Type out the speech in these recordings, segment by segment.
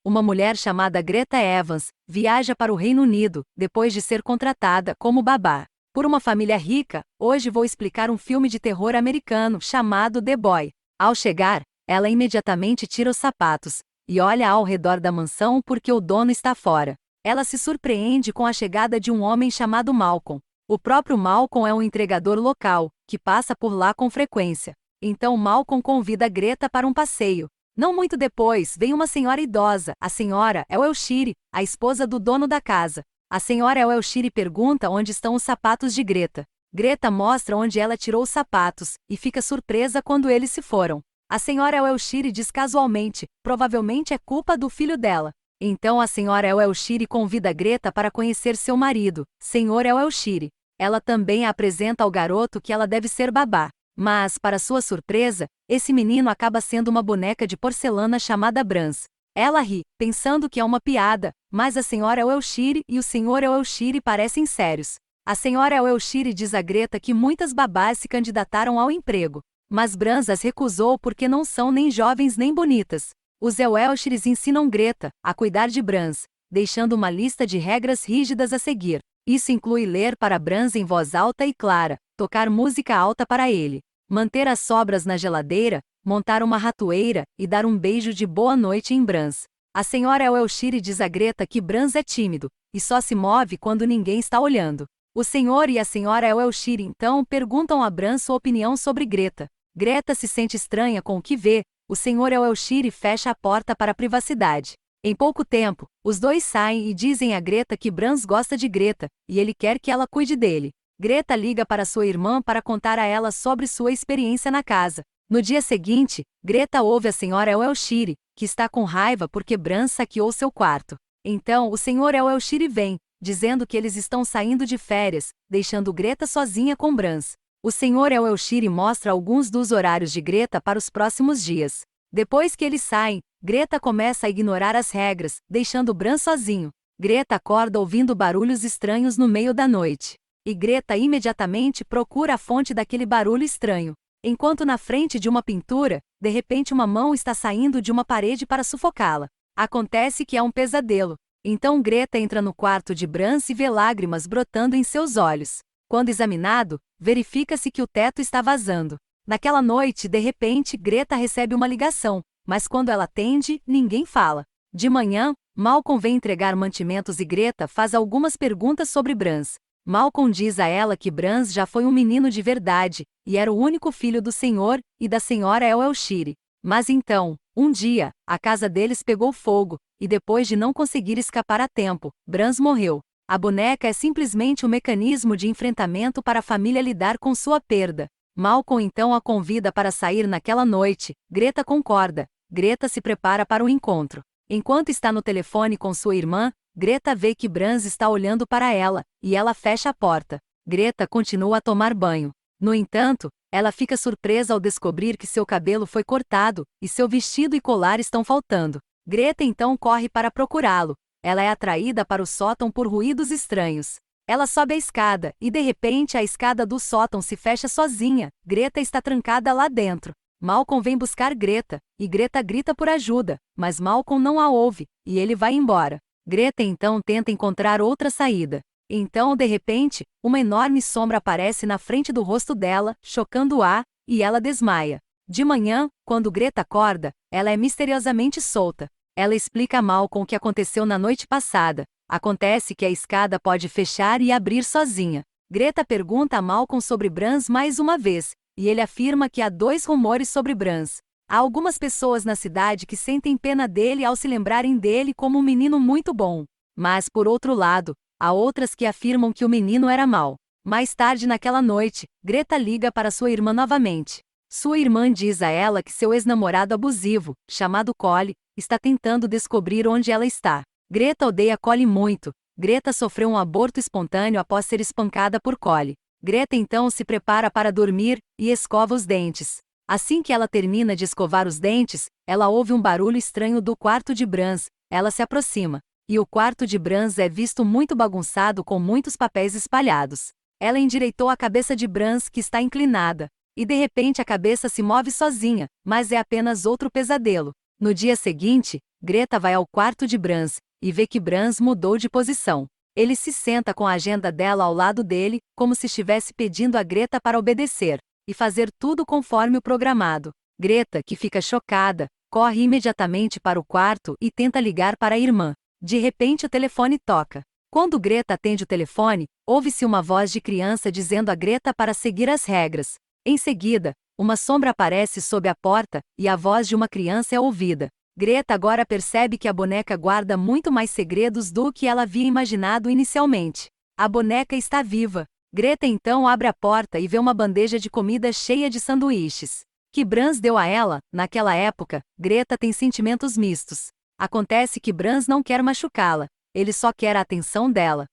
uma mulher chamada Greta Evans viaja para o Reino Unido, depois de ser contratada como babá por uma família rica. Hoje vou explicar um filme de terror americano chamado The Boy. Ao chegar, ela imediatamente tira os sapatos e olha ao redor da mansão porque o dono está fora. Ela se surpreende com a chegada de um homem chamado Malcolm. O próprio Malcolm é um entregador local, que passa por lá com frequência. Então Malcolm convida Greta para um passeio. Não muito depois, vem uma senhora idosa. A senhora é Elshire, a esposa do dono da casa. A senhora Elshire pergunta onde estão os sapatos de Greta. Greta mostra onde ela tirou os sapatos, e fica surpresa quando eles se foram. A senhora Elshire diz casualmente, provavelmente é culpa do filho dela. Então a senhora Elshire convida Greta para conhecer seu marido, Sr. Elshire. Ela também a apresenta ao garoto que ela deve ser babá. Mas, para sua surpresa, esse menino acaba sendo uma boneca de porcelana chamada Brans. Ela ri, pensando que é uma piada, mas a senhora Elshire e o Sr. Elshire parecem sérios. A senhora Elshire diz a Greta que muitas babás se candidataram ao emprego, mas Brans as recusou porque não são nem jovens nem bonitas. Os Elshires ensinam Greta a cuidar de Brans, deixando uma lista de regras rígidas a seguir. Isso inclui ler para Brans em voz alta e clara, tocar música alta para ele, manter as sobras na geladeira, montar uma ratoeira e dar um beijo de boa noite em Brans. A senhora Elshire diz a Greta que Brans é tímido e só se move quando ninguém está olhando. O senhor e a senhora Elshire então perguntam a Brans sua opinião sobre Greta. Greta se sente estranha com o que vê. O senhor Elshire fecha a porta para a privacidade. Em pouco tempo, os dois saem e dizem a Greta que Brans gosta de Greta, e ele quer que ela cuide dele. Greta liga para sua irmã para contar a ela sobre sua experiência na casa. No dia seguinte, Greta ouve a senhora Elshire, que está com raiva porque Brans saqueou seu quarto. Então o senhor Elshire vem, dizendo que eles estão saindo de férias, deixando Greta sozinha com Brans. O senhor Elshire mostra alguns dos horários de Greta para os próximos dias. Depois que eles saem, Greta começa a ignorar as regras, deixando Brans sozinho. Greta acorda ouvindo barulhos estranhos no meio da noite. E Greta imediatamente procura a fonte daquele barulho estranho. Enquanto na frente de uma pintura, de repente uma mão está saindo de uma parede para sufocá-la. Acontece que é um pesadelo. Então Greta entra no quarto de Brans e vê lágrimas brotando em seus olhos. Quando examinado, verifica-se que o teto está vazando. Naquela noite, de repente, Greta recebe uma ligação, mas quando ela atende, ninguém fala. De manhã, Malcolm vem entregar mantimentos e Greta faz algumas perguntas sobre Brans. Malcolm diz a ela que Brans já foi um menino de verdade, e era o único filho do senhor e da senhora Elshire. Mas então, um dia, a casa deles pegou fogo, e depois de não conseguir escapar a tempo, Brans morreu. A boneca é simplesmente um mecanismo de enfrentamento para a família lidar com sua perda. Malcolm então a convida para sair naquela noite. Greta concorda. Greta se prepara para o encontro. Enquanto está no telefone com sua irmã, Greta vê que Brans está olhando para ela, e ela fecha a porta. Greta continua a tomar banho. No entanto, ela fica surpresa ao descobrir que seu cabelo foi cortado, e seu vestido e colar estão faltando. Greta então corre para procurá-lo. Ela é atraída para o sótão por ruídos estranhos. Ela sobe a escada, e de repente a escada do sótão se fecha sozinha. Greta está trancada lá dentro. Malcolm vem buscar Greta, e Greta grita por ajuda, mas Malcolm não a ouve, e ele vai embora. Greta então tenta encontrar outra saída. Então, de repente, uma enorme sombra aparece na frente do rosto dela, chocando-a, e ela desmaia. De manhã, quando Greta acorda, ela é misteriosamente solta. Ela explica a Malcolm o que aconteceu na noite passada. Acontece que a escada pode fechar e abrir sozinha. Greta pergunta a Malcolm sobre Brans mais uma vez, e ele afirma que há 2 rumores sobre Brans. Há algumas pessoas na cidade que sentem pena dele ao se lembrarem dele como um menino muito bom. Mas, por outro lado, há outras que afirmam que o menino era mau. Mais tarde naquela noite, Greta liga para sua irmã novamente. Sua irmã diz a ela que seu ex-namorado abusivo, chamado Cole, está tentando descobrir onde ela está. Greta odeia Cole muito. Greta sofreu um aborto espontâneo após ser espancada por Cole. Greta então se prepara para dormir e escova os dentes. Assim que ela termina de escovar os dentes, ela ouve um barulho estranho do quarto de Brans. Ela se aproxima. E o quarto de Brans é visto muito bagunçado com muitos papéis espalhados. Ela endireitou a cabeça de Brans, que está inclinada. E de repente a cabeça se move sozinha, mas é apenas outro pesadelo. No dia seguinte, Greta vai ao quarto de Brans, e vê que Brans mudou de posição. Ele se senta com a agenda dela ao lado dele, como se estivesse pedindo a Greta para obedecer, e fazer tudo conforme o programado. Greta, que fica chocada, corre imediatamente para o quarto e tenta ligar para a irmã. De repente o telefone toca. Quando Greta atende o telefone, ouve-se uma voz de criança dizendo a Greta para seguir as regras. Em seguida, uma sombra aparece sob a porta, e a voz de uma criança é ouvida. Greta agora percebe que a boneca guarda muito mais segredos do que ela havia imaginado inicialmente. A boneca está viva. Greta então abre a porta e vê uma bandeja de comida cheia de sanduíches que Brans deu a ela. Naquela época, Greta tem sentimentos mistos. Acontece que Brans não quer machucá-la, ele só quer a atenção dela.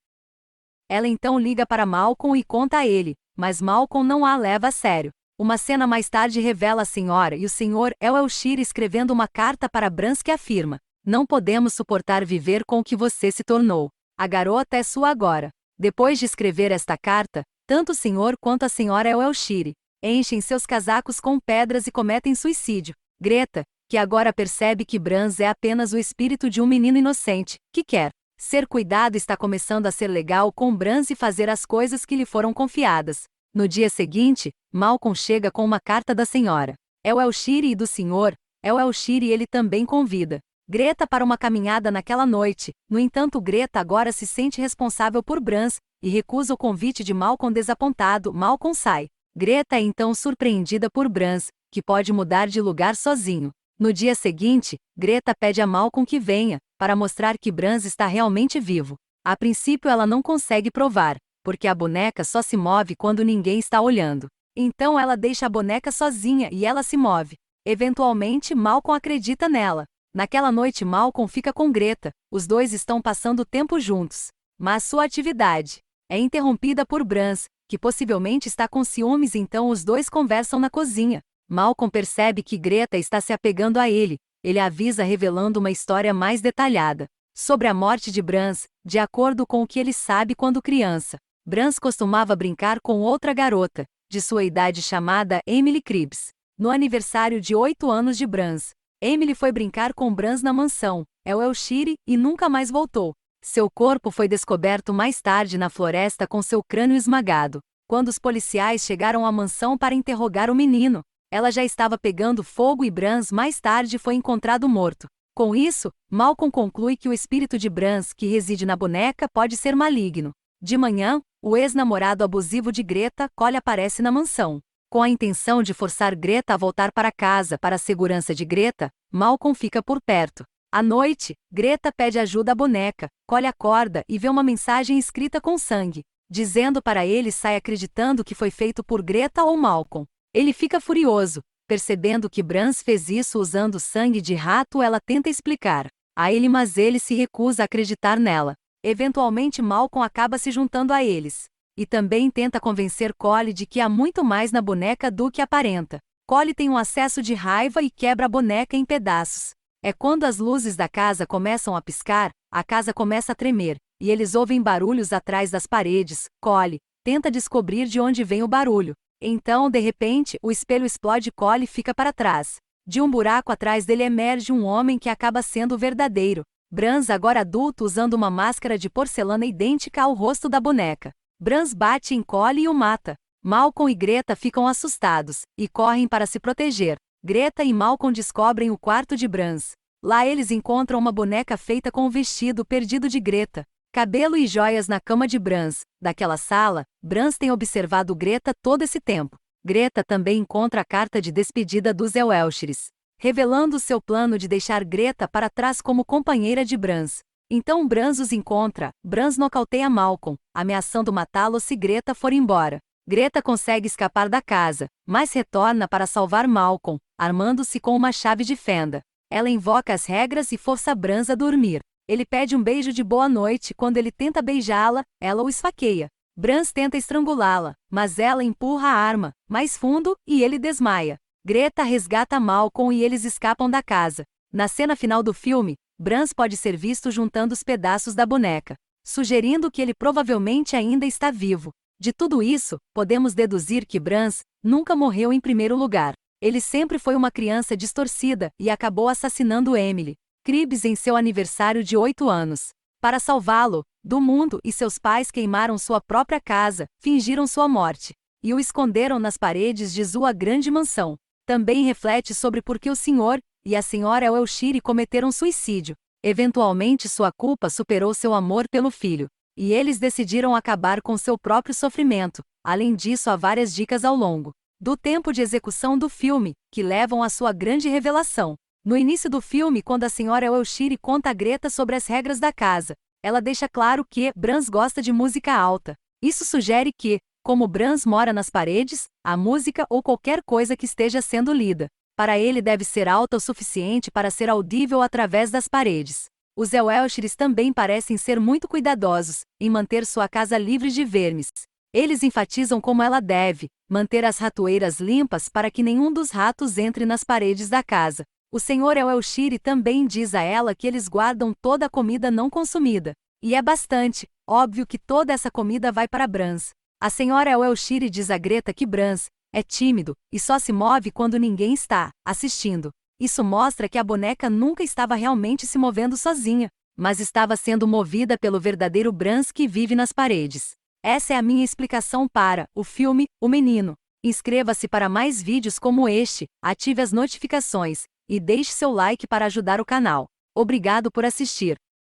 Ela então liga para Malcolm e conta a ele, mas Malcolm não a leva a sério. Uma cena mais tarde revela a senhora e o senhor Elshire escrevendo uma carta para Brans que afirma: "Não podemos suportar viver com o que você se tornou. A garota é sua agora." Depois de escrever esta carta, tanto o senhor quanto a senhora Elshire enchem seus casacos com pedras e cometem suicídio. Greta, que agora percebe que Brans é apenas o espírito de um menino inocente, que quer ser cuidado, está começando a ser legal com Brans e fazer as coisas que lhe foram confiadas. No dia seguinte, Malcolm chega com uma carta da senhora Elshire e do senhor Elshire e ele também convida Greta para uma caminhada naquela noite. No entanto, Greta agora se sente responsável por Brans e recusa o convite de Malcolm. Desapontado, Malcolm sai. Greta é então surpreendida por Brans, que pode mudar de lugar sozinho. No dia seguinte, Greta pede a Malcolm que venha, para mostrar que Brans está realmente vivo. A princípio ela não consegue provar, porque a boneca só se move quando ninguém está olhando. Então ela deixa a boneca sozinha e ela se move. Eventualmente Malcolm acredita nela. Naquela noite Malcolm fica com Greta, os dois estão passando tempo juntos. Mas sua atividade é interrompida por Brans, que possivelmente está com ciúmes, então os dois conversam na cozinha. Malcolm percebe que Greta está se apegando a ele. Ele avisa revelando uma história mais detalhada sobre a morte de Brans, de acordo com o que ele sabe quando criança. Brans costumava brincar com outra garota, de sua idade chamada Emily Cribbs. No aniversário de 8 anos de Brans, Emily foi brincar com Brans na mansão Elshire e nunca mais voltou. Seu corpo foi descoberto mais tarde na floresta com seu crânio esmagado. Quando os policiais chegaram à mansão para interrogar o menino, ela já estava pegando fogo e Brans mais tarde foi encontrado morto. Com isso, Malcolm conclui que o espírito de Brans que reside na boneca pode ser maligno. De manhã, o ex-namorado abusivo de Greta, Cole, aparece na mansão. Com a intenção de forçar Greta a voltar para casa para a segurança de Greta, Malcolm fica por perto. À noite, Greta pede ajuda à boneca. Cole acorda e vê uma mensagem escrita com sangue, dizendo para ele sai acreditando que foi feito por Greta ou Malcolm. Ele fica furioso. Percebendo que Brans fez isso usando sangue de rato, ela tenta explicar a ele, mas ele se recusa a acreditar nela. Eventualmente Malcolm acaba se juntando a eles. E também tenta convencer Cole de que há muito mais na boneca do que aparenta. Cole tem um acesso de raiva e quebra a boneca em pedaços. É quando as luzes da casa começam a piscar, a casa começa a tremer, e eles ouvem barulhos atrás das paredes. Cole tenta descobrir de onde vem o barulho. Então, de repente, o espelho explode e Cole fica para trás. De um buraco atrás dele emerge um homem que acaba sendo o verdadeiro Brans, agora adulto, usando uma máscara de porcelana idêntica ao rosto da boneca. Brans bate em Cole e o mata. Malcolm e Greta ficam assustados e correm para se proteger. Greta e Malcolm descobrem o quarto de Brans. Lá eles encontram uma boneca feita com o vestido perdido de Greta, cabelo e joias na cama de Brans. Daquela sala, Brans tem observado Greta todo esse tempo. Greta também encontra a carta de despedida dos Elshires, revelando seu plano de deixar Greta para trás como companheira de Brans. Então Brans os encontra. Brans nocauteia Malcolm, ameaçando matá-lo se Greta for embora. Greta consegue escapar da casa, mas retorna para salvar Malcolm, armando-se com uma chave de fenda. Ela invoca as regras e força Brans a dormir. Ele pede um beijo de boa noite. Quando ele tenta beijá-la, ela o esfaqueia. Brans tenta estrangulá-la, mas ela empurra a arma mais fundo e ele desmaia. Greta resgata Malcolm e eles escapam da casa. Na cena final do filme, Brans pode ser visto juntando os pedaços da boneca, sugerindo que ele provavelmente ainda está vivo. De tudo isso, podemos deduzir que Brans nunca morreu em primeiro lugar. Ele sempre foi uma criança distorcida e acabou assassinando Emily Cribbs em seu aniversário de 8 anos. Para salvá-lo do mundo, e seus pais queimaram sua própria casa, fingiram sua morte e o esconderam nas paredes de sua grande mansão. Também reflete sobre por que o senhor e a senhora Elshire cometeram suicídio. Eventualmente sua culpa superou seu amor pelo filho, e eles decidiram acabar com seu próprio sofrimento. Além disso, há várias dicas ao longo do tempo de execução do filme, que levam à sua grande revelação. No início do filme, quando a senhora Elshire conta a Greta sobre as regras da casa, ela deixa claro que Brans gosta de música alta. Isso sugere que, como Brans mora nas paredes, a música ou qualquer coisa que esteja sendo lida para ele deve ser alta o suficiente para ser audível através das paredes. Os Elshires também parecem ser muito cuidadosos em manter sua casa livre de vermes. Eles enfatizam como ela deve manter as ratoeiras limpas para que nenhum dos ratos entre nas paredes da casa. O Sr. Elshire também diz a ela que eles guardam toda a comida não consumida. E é bastante óbvio que toda essa comida vai para Brans. A Sra. Elshire diz a Greta que Brans é tímido e só se move quando ninguém está assistindo. Isso mostra que a boneca nunca estava realmente se movendo sozinha, mas estava sendo movida pelo verdadeiro Brans que vive nas paredes. Essa é a minha explicação para o filme O Menino. Inscreva-se para mais vídeos como este, ative as notificações e deixe seu like para ajudar o canal. Obrigado por assistir.